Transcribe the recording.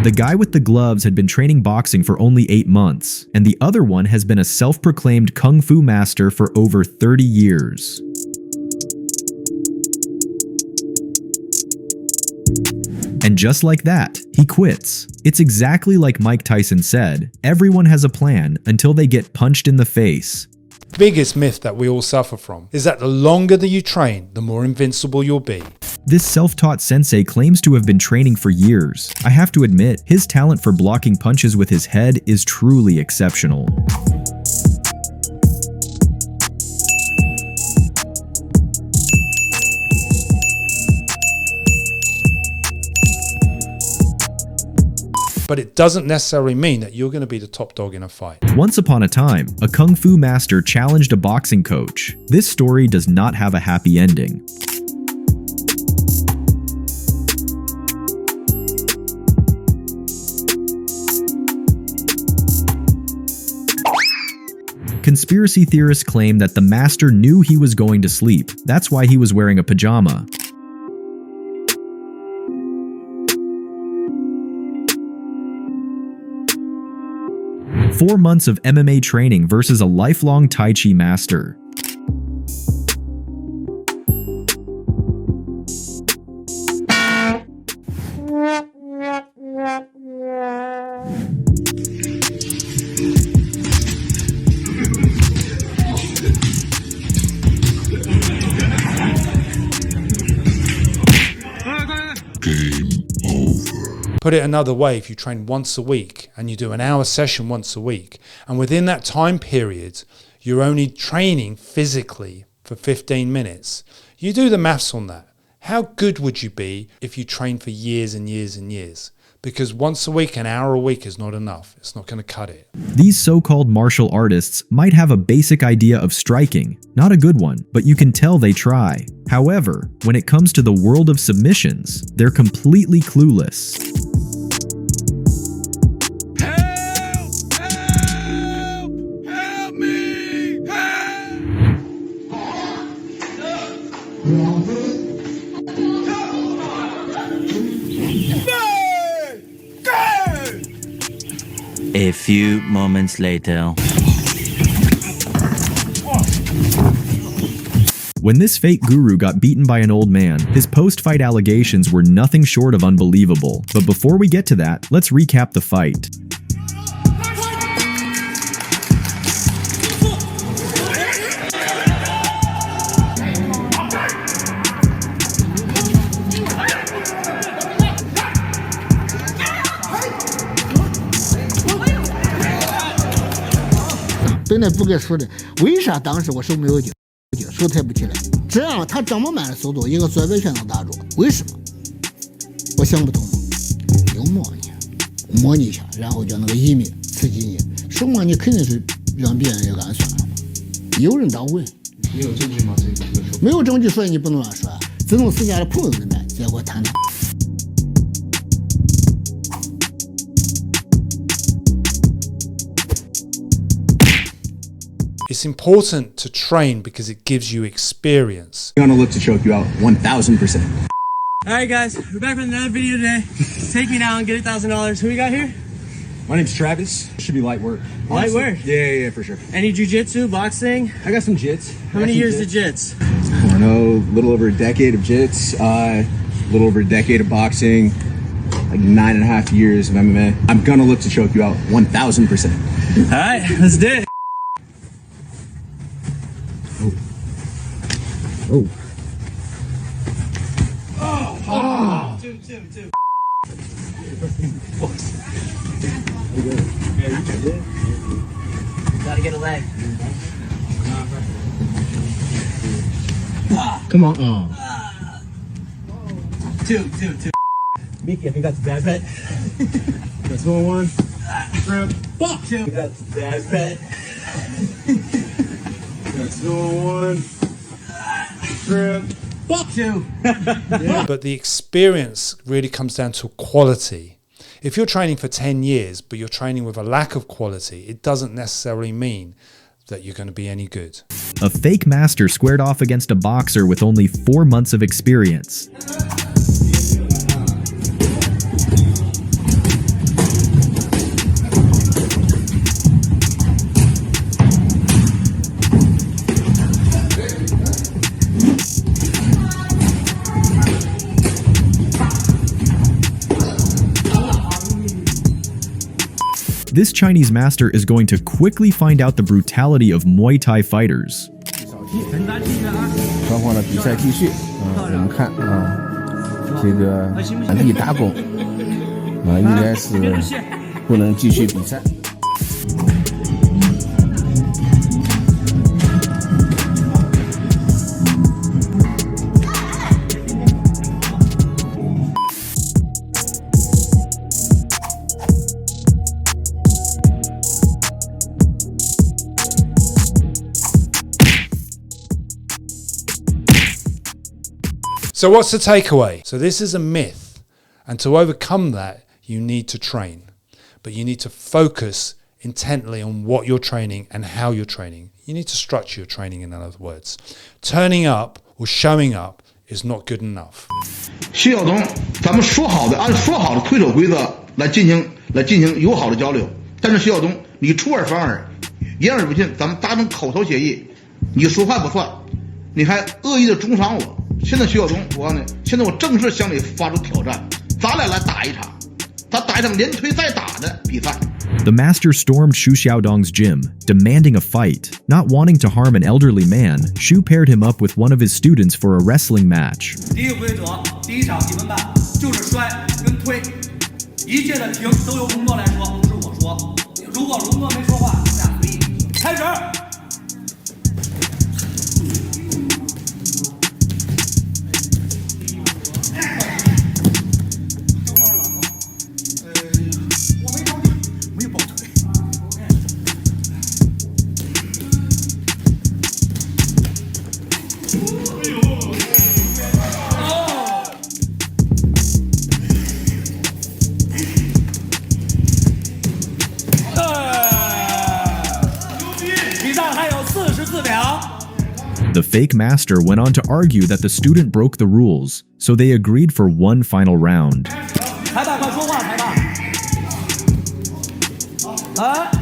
The guy with the gloves had been training boxing for only 8 months, and the other one has been a self-proclaimed kung fu master for over 30 years. And just like that, he quits. It's exactly like Mike Tyson said, everyone has a plan until they get punched in the face. Biggest myth that we all suffer from is that the longer that you train, the more invincible you'll be. This self-taught sensei claims to have been training for years. I have to admit, his talent for blocking punches with his head is truly exceptional. But it doesn't necessarily mean that you're going to be the top dog in a fight. Once upon a time, a kung fu master challenged a boxing coach. This story does not have a happy ending. Conspiracy theorists claim that the master knew he was going to sleep. That's why he was wearing a pajama. Four months of MMA training versus a lifelong Tai Chi master. Put it another way, if you train once a week and you do an hour session once a week, and within that time period, you're only training physically for 15 minutes, you do the maths on that. How good would you be if you trained for years and years and years? Because once a week, an hour a week is not enough. It's not going to cut it. These so-called martial artists might have a basic idea of striking, not a good one, but you can tell they try. However, when it comes to the world of submissions, they're completely clueless. Help me! A few moments later. When this fake guru got beaten by an old man, his post-fight allegations were nothing short of unbelievable. But before we get to that, let's recap the fight.本来不该说的，为啥当时我手没有劲，手抬不起来？这样他这么慢的速度，一个摔摆拳能打住，为什么？我想不通。有模拟一下，然后叫那个引力刺激你，手嘛你肯定是让别人也按算了嘛。有人捣鬼，没有证据吗？这个没有证据，所以你不能乱说。自从私下的朋友里面，结果谈谈。It's important to train because it gives you experience. I'm gonna look to choke you out 1,000%. Alright guys, we're back with another video today. Take me down, get $1,000. Who we got here? My name's Travis. Should be light work. Light Honestly. work? Yeah, for sure. Any jiu-jitsu, boxing? I got some jits. How many years of jits? I don't know, a little over a decade of jits, a little over a decade of boxing, like 9.5 years of MMA. I'm gonna look to choke you out 1,000%. Alright, let's do it. Oh. Oh. Two. Gotta get a leg. Come on. Two. Mickey, I think that's a bad bet. That's one. Shrimp. Fuck. Two. That's a bad bet. That's one. Shrimp. Fuck two. But the experience really comes down to quality. If you're training for 10 years, but you're training with a lack of quality, it doesn't necessarily mean that you're going to be any good. A fake master squared off against a boxer with only 4 months of experience. this Chinese master is going to quickly find out the brutality of Muay Thai fighters. 双方的比赛继续我们看这个满地打滚应该是不能继续比赛。So what's the takeaway? So this is a myth. And to overcome that, you need to train. But you need to focus intently on what you're training and how you're training. You need to structure your training, in other words. Turning up or showing up is not good enough. 徐晓东，咱们说好的，按说好的推手规则来进行友好的交流。但是徐晓东，你出尔反尔，言而不信，咱们达成口头协议，你说话不算，你还恶意的中伤我。现在徐晓东，我告诉你，现在我正式向你发出挑战，咱俩来打一场，咱打一场连推带打的比赛。 The master stormed Xu Xiaodong's gym, demanding a fight. Not wanting to harm an elderly man, Xu paired him up with one of his students for a wrestling match. 第一个规则，第一场1分半就是摔跟推，一切的停都由龙哥来说，不是我说。如果龙哥没说话，你们俩随意。开始。 The fake master went on to argue that the student broke the rules, so they agreed for one final round. 裁判，快说话，裁判！